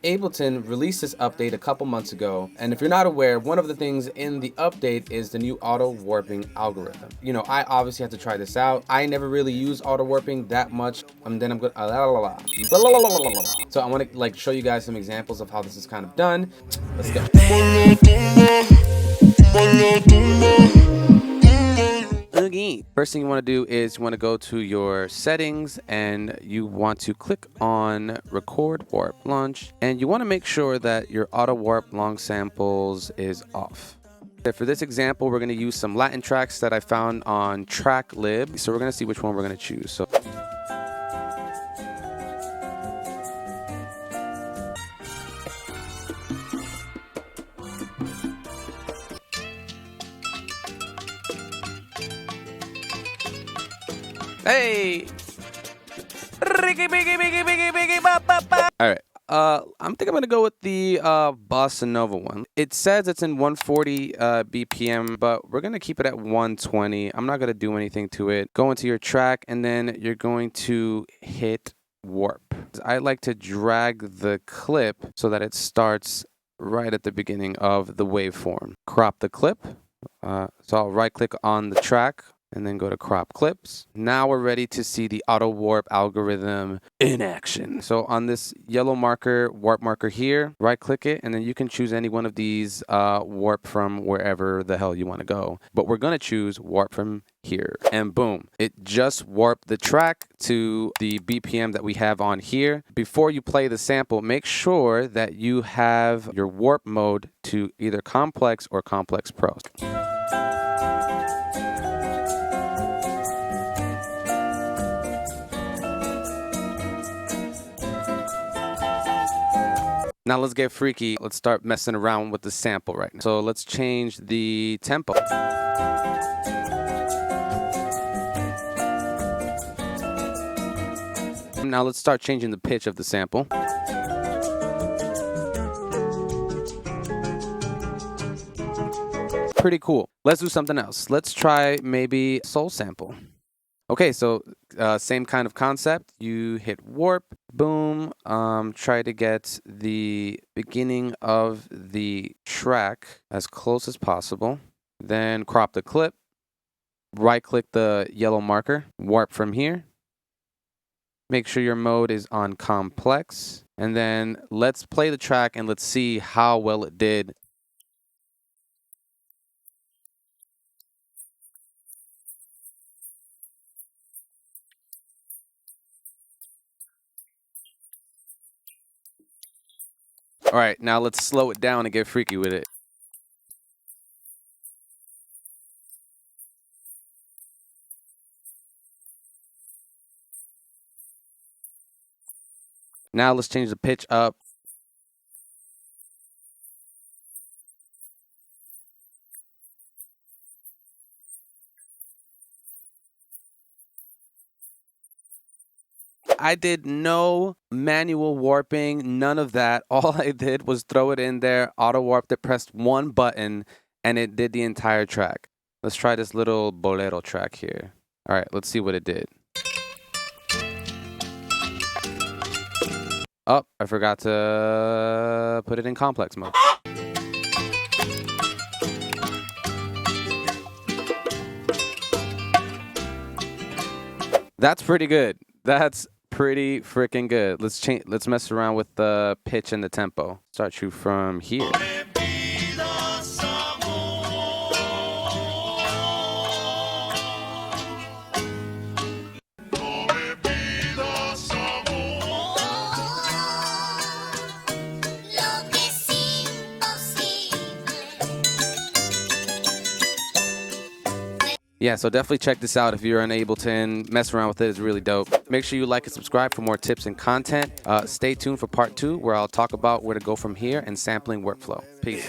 Ableton released this update a couple months ago, and if you're not aware, one of the things in the update is the new auto warping algorithm. You know, I obviously had to try this out. I never really use auto warping that much, and then I'm gonna so I want to like show you guys some examples of how this is kind of done. Let's go. Okay, first thing you want to do is you want to go to your settings and you want to click on record warp launch, and you want to make sure that your auto warp long samples is off. For this example, we're going to use some Latin tracks that I found on TrackLib, so we're going to see which one we're going to choose. So hey! Alright, I think I'm gonna go with the Bossa Nova one. It says it's in 140 BPM, but we're gonna keep it at 120. I'm not gonna do anything to it. Go into your track, and then you're going to hit warp. I like to drag the clip so that it starts right at the beginning of the waveform. Crop the clip. So I'll right click on the track and then go to crop clips. Now we're ready to see the auto warp algorithm in action. So on this yellow marker, warp marker here, right click it, and then you can choose any one of these warp from wherever the hell you want to go. But we're gonna choose warp from here, and boom, it just warped the track to the BPM that we have on here. Before you play the sample, make sure that you have your warp mode to either complex or complex pro. Now let's get freaky. Let's start messing around with the sample right now. So let's change the tempo. Now let's start changing the pitch of the sample. Pretty cool. Let's do something else. Let's try maybe soul sample. Okay, so same kind of concept. You hit warp, boom, try to get the beginning of the track as close as possible. Then crop the clip, right click the yellow marker, warp from here. Make sure your mode is on complex. And then let's play the track and let's see how well it did. All right, now let's slow it down and get freaky with it. Now let's change the pitch up. I did no manual warping, none of that. All I did was throw it in there, auto warped it, pressed one button, and it did the entire track. Let's try this little bolero track here. All right, let's see what it did. Oh, I forgot to put it in complex mode. That's pretty good. That's pretty freaking good. Let's mess around with the pitch and the tempo. Start you from here. Yeah, so definitely check this out if you're on Ableton. Mess around with it, it's really dope. Make sure you like and subscribe for more tips and content. Stay tuned for part 2, where I'll talk about where to go from here and sampling workflow. Peace.